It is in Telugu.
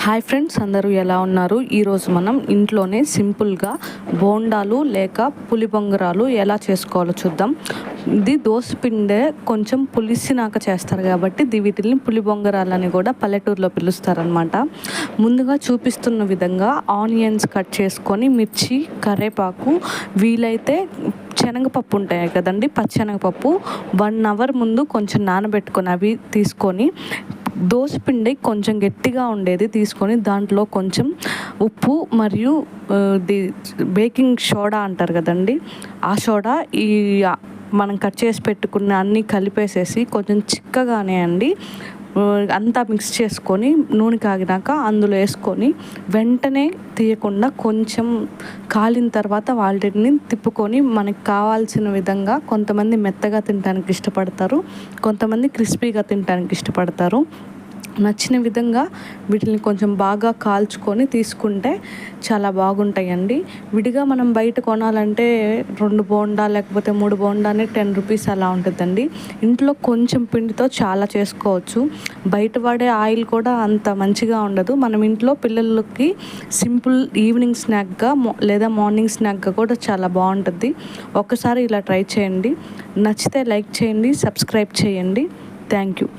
హాయ్ ఫ్రెండ్స్, అందరూ ఎలా ఉన్నారు? ఈరోజు మనం ఇంట్లోనే సింపుల్గా బోండాలు లేక పులిబొంగరాలు ఎలా చేసుకోవాలో చూద్దాం. ఇది దోసపిండే కొంచెం పులిసినాక చేస్తారు కాబట్టి వీటిని పులిబొంగరాలని కూడా పల్లెటూరులో పిలుస్తారనమాట. ముందుగా చూపిస్తున్న విధంగా ఆనియన్స్ కట్ చేసుకొని, మిర్చి, కరివేపాకు, వీలైతే శనగపప్పు ఉంటాయి కదండి, పచ్చెనగపప్పు 1 అవర్ ముందు కొంచెం నానబెట్టుకొని అవి తీసుకొని, దోసపిండి కొంచెం గట్టిగా ఉండేది తీసుకొని దాంట్లో కొంచెం ఉప్పు మరియు బేకింగ్ సోడా అంటారు కదండి, ఆ సోడా మనం కట్ చేసి పెట్టుకున్న అన్నీ కలిపేసేసి కొంచెం చిక్కగానే అంతా మిక్స్ చేసుకొని నూనె కాగినాక అందులో వేసుకొని వెంటనే తీయకుండా కొంచెం కాలిన తర్వాత వాటిని తిప్పుకొని మనకు కావాల్సిన విధంగా, కొంతమంది మెత్తగా తినడానికి ఇష్టపడతారు, కొంతమంది క్రిస్పీగా తినడానికి ఇష్టపడతారు. నచ్చిన విధంగా వీటిని కొంచెం బాగా కాల్చుకొని తీసుకుంటే చాలా బాగుంటాయండి. విడిగా మనం బయట కొనాలంటే 2 బోండా లేకపోతే 3 బోండానే 10 రూపీస్ అలా ఉంటుందండి. ఇంట్లో కొంచెం పిండితో చాలా చేసుకోవచ్చు. బయట వాడే ఆయిల్ కూడా అంత మంచిగా ఉండదు. మనం ఇంట్లో పిల్లలకి సింపుల్ ఈవినింగ్ స్నాక్గా లేదా మార్నింగ్ స్నాక్గా కూడా చాలా బాగుంటుంది. ఒకసారి ఇలా ట్రై చేయండి. నచ్చితే లైక్ చేయండి, సబ్స్క్రైబ్ చేయండి. Thank you.